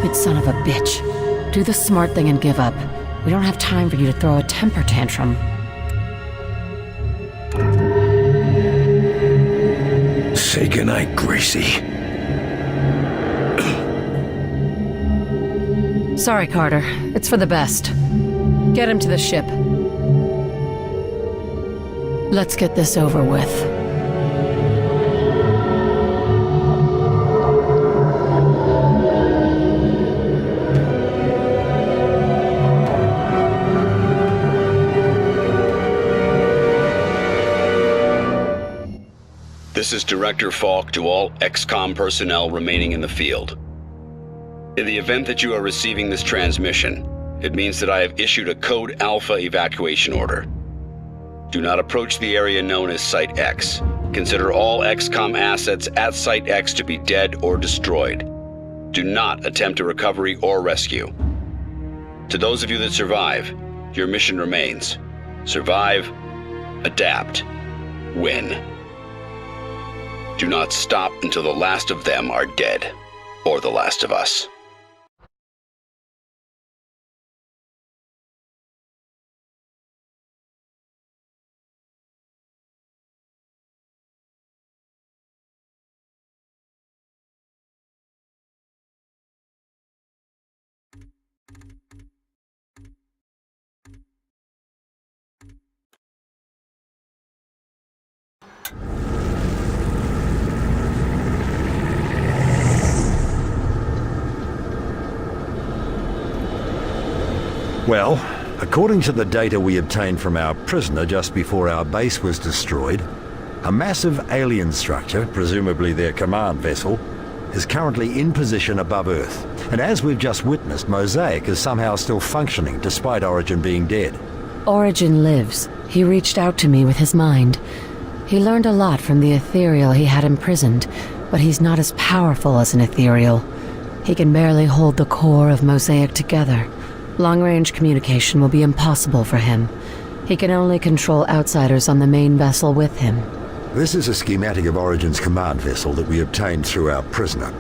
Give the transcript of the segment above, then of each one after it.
stupid son of a bitch. Do the smart thing and give up. We don't have time for you to throw a temper tantrum. Say goodnight, Gracie. Sorry, Carter. It's for the best. Get him to the ship. Let's get this over with. This is Director Falk to all XCOM personnel remaining in the field. In the event that you are receiving this transmission, it means that I have issued a Code Alpha evacuation order. Do not approach the area known as Site X. Consider all XCOM assets at Site X to be dead or destroyed. Do not attempt a recovery or rescue. To those of you that survive, your mission remains. Survive, adapt, win. Do not stop until the last of them are dead, or the last of us. Well, according to the data we obtained from our prisoner just before our base was destroyed, a massive alien structure, presumably their command vessel, is currently in position above Earth. And as we've just witnessed, Mosaic is somehow still functioning despite Origin being dead. Origin lives. He reached out to me with his mind. He learned a lot from the ethereal he had imprisoned, but he's not as powerful as an ethereal. He can barely hold the core of Mosaic together. Long-range communication will be impossible for him. He can only control outsiders on the main vessel with him. This is a schematic of Origin's command vessel that we obtained through our prisoner.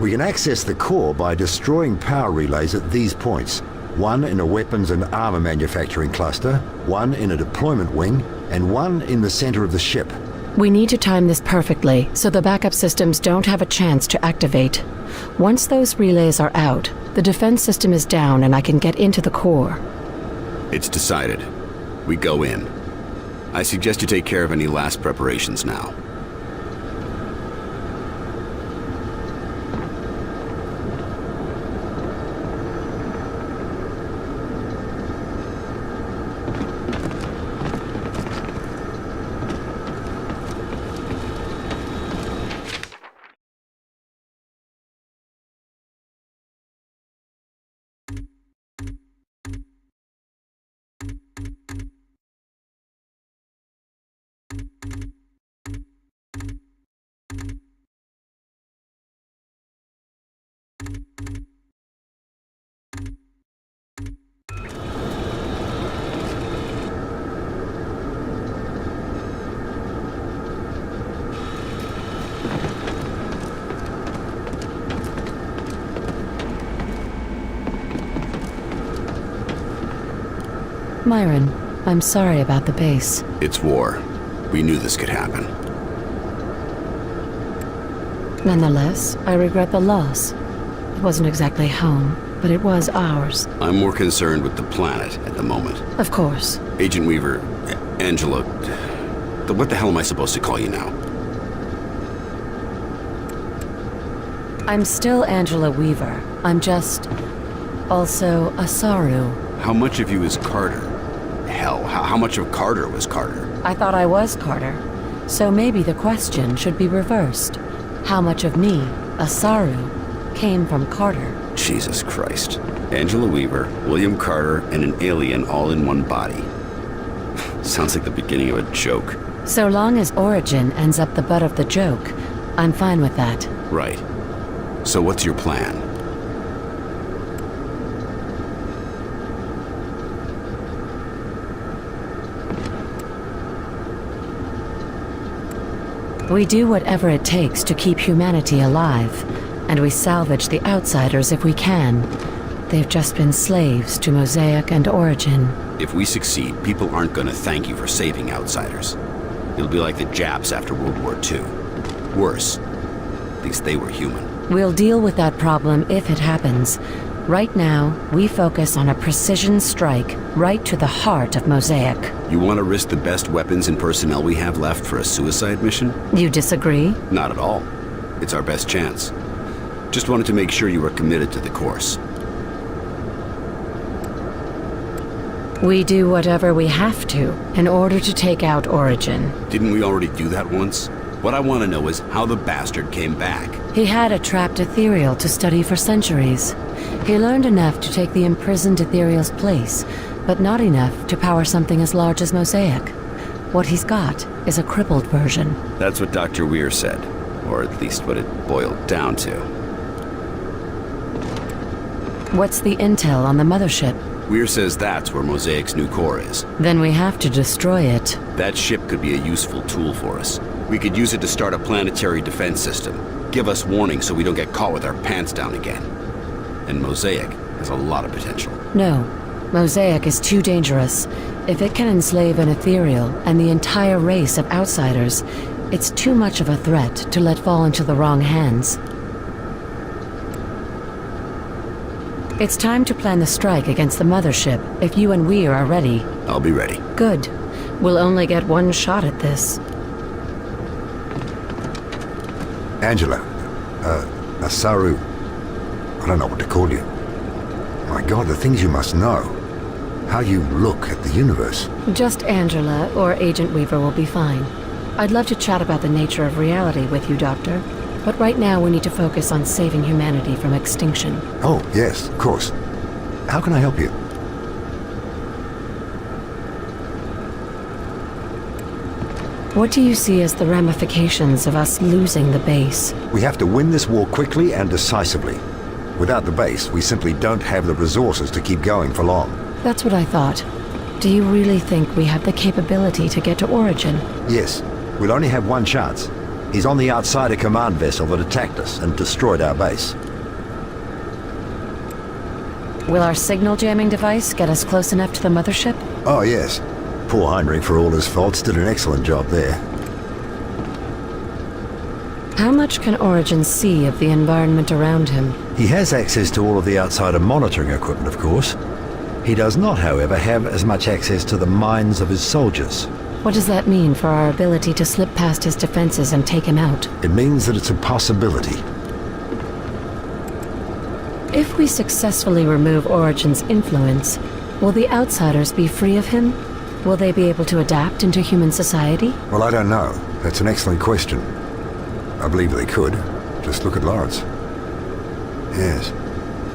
We can access the core by destroying power relays at these points. One in a weapons and armor manufacturing cluster, one in a deployment wing, and one in the center of the ship. We need to time this perfectly, so the backup systems don't have a chance to activate. Once those relays are out, the defense system is down and I can get into the core. It's decided. We go in. I suggest you take care of any last preparations now. Myron, I'm sorry about the base. It's war. We knew this could happen. Nonetheless, I regret the loss. It wasn't exactly home, but it was ours. I'm more concerned with the planet at the moment. Of course. Agent Weaver, Angela... What the hell am I supposed to call you now? I'm still Angela Weaver. I'm just... also a Saru. How much of you is Carter? Hell, how much of Carter was Carter? I thought I was Carter. So maybe the question should be reversed. How much of me, a Saru, came from Carter? Jesus Christ. Angela Weaver, William Carter, and an alien all in one body. Sounds like the beginning of a joke. So long as Origin ends up the butt of the joke, I'm fine with that. Right. So what's your plan? We do whatever it takes to keep humanity alive. and we salvage the outsiders if we can. They've just been slaves to Mosaic and Origin. If we succeed, people aren't gonna thank you for saving outsiders. It'll be like the Japs after World War II. Worse. At least they were human. We'll deal with that problem if it happens. Right now, we focus on a precision strike right to the heart of Mosaic. You want to risk the best weapons and personnel we have left for a suicide mission? You disagree? Not at all. It's our best chance. Just wanted to make sure you were committed to the course. We do whatever we have to in order to take out Origin. Didn't we already do that once? What I want to know is how the bastard came back. He had a trapped ethereal to study for centuries. He learned enough to take the imprisoned ethereal's place, but not enough to power something as large as Mosaic. What he's got is a crippled version. That's what Dr. Weir said, or at least what it boiled down to. What's the intel on the mothership? Weir says that's where Mosaic's new core is. Then we have to destroy it. That ship could be a useful tool for us. We could use it to start a planetary defense system. Give us warning so we don't get caught with our pants down again. And Mosaic has a lot of potential. No. Mosaic is too dangerous. If it can enslave an ethereal and the entire race of outsiders, it's too much of a threat to let fall into the wrong hands. It's time to plan the strike against the mothership if you and we are ready. I'll be ready. Good. We'll only get one shot at this. Angela, Saru, I don't know what to call you. My God, the things you must know. How you look at the universe. Just Angela or Agent Weaver will be fine. I'd love to chat about the nature of reality with you, Doctor. But right now we need to focus on saving humanity from extinction. Oh, yes, of course. How can I help you? What do you see as the ramifications of us losing the base? We have to win this war quickly and decisively. Without the base, we simply don't have the resources to keep going for long. That's what I thought. Do you really think we have the capability to get to Origin? Yes, we'll only have one chance. He's on the outsider command vessel that attacked us and destroyed our base. Will our signal jamming device get us close enough to the mothership? Oh, yes. Poor Heinrich, for all his faults, did an excellent job there. How much can Origin see of the environment around him? He has access to all of the outsider monitoring equipment, of course. He does not, however, have as much access to the minds of his soldiers. What does that mean for our ability to slip past his defenses and take him out? It means that it's a possibility. If we successfully remove Origin's influence, will the outsiders be free of him? Will they be able to adapt into human society? Well, I don't know. That's an excellent question. I believe they could. Just look at Lawrence. Yes,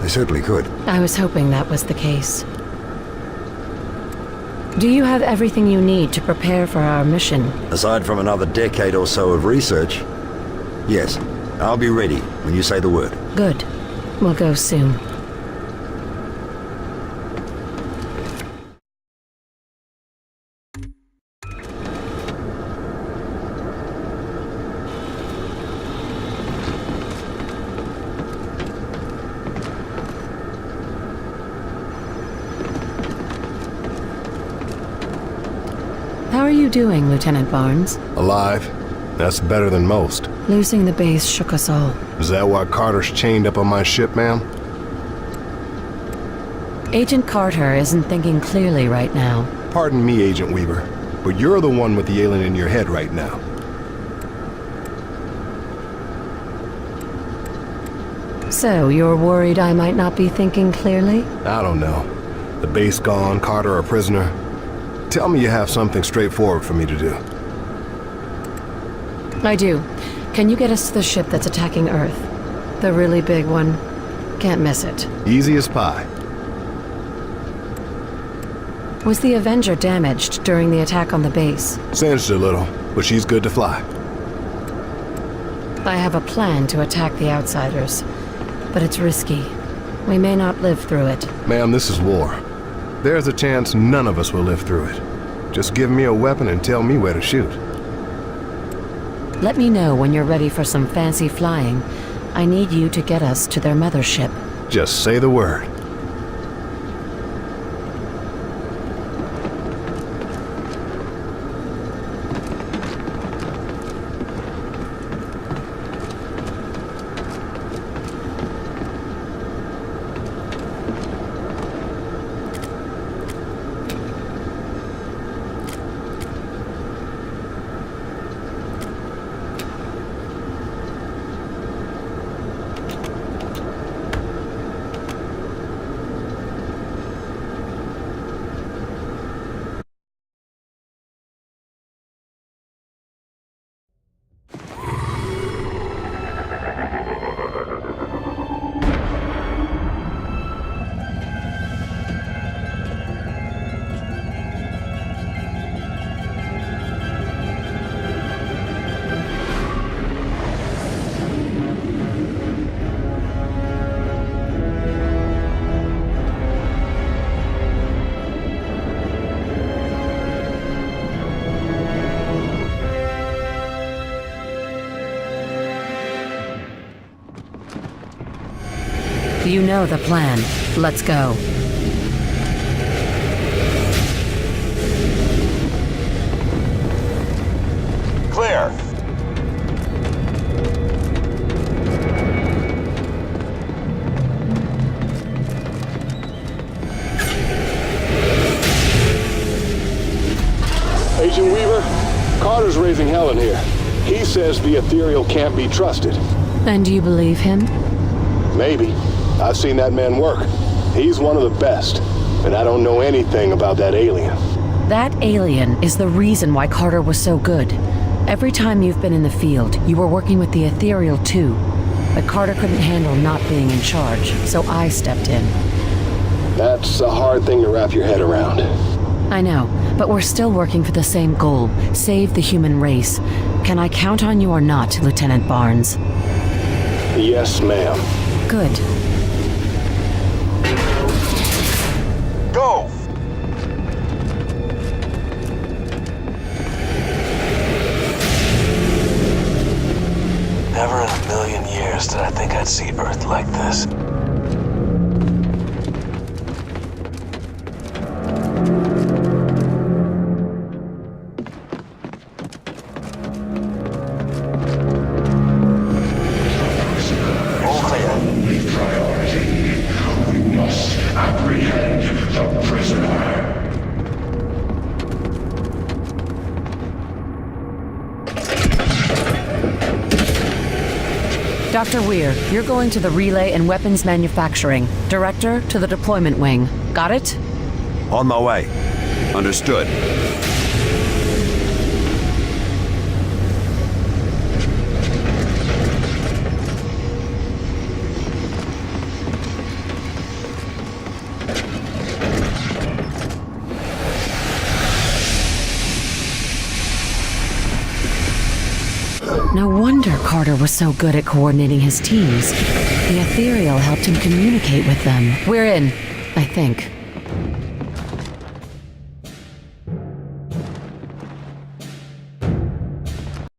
they certainly could. I was hoping that was the case. Do you have everything you need to prepare for our mission? Aside from another decade or so of research, yes, I'll be ready when you say the word. Good. We'll go soon. How are you doing, Lieutenant Barnes? Alive. That's better than most. Losing the base shook us all. Is that why Carter's chained up on my ship, ma'am? Agent Carter isn't thinking clearly right now. Pardon me, Agent Weaver, but you're the one with the alien in your head right now. So, you're worried I might not be thinking clearly? I don't know. The base gone, Carter a prisoner. Tell me you have something straightforward for me to do. I do. Can you get us to the ship that's attacking Earth? The really big one. Can't miss it. Easy as pie. Was the Avenger damaged during the attack on the base? Singed a little, but she's good to fly. I have a plan to attack the outsiders, but it's risky. We may not live through it. Ma'am, this is war. There's a chance none of us will live through it. Just give me a weapon and tell me where to shoot. Let me know when you're ready for some fancy flying. I need you to get us to their mothership. Just say the word. You know the plan. Let's go. Clear. Agent Weaver, Carter's raising hell in here. He says the ethereal can't be trusted. And do you believe him? Maybe. I've seen that man work. He's one of the best. And I don't know anything about that alien. That alien is the reason why Carter was so good. Every time you've been in the field, you were working with the ethereal too. But Carter couldn't handle not being in charge, so I stepped in. That's a hard thing to wrap your head around. I know, but we're still working for the same goal, save the human race. Can I count on you or not, Lieutenant Barnes? Yes, ma'am. Good. Go! Never in a million years did I think I'd see Earth like this. Dr. Weir, you're going to the relay and weapons manufacturing. Director to the deployment wing. Got it? On my way. Understood. No wonder Carter was so good at coordinating his teams. The ethereal helped him communicate with them. We're in, I think.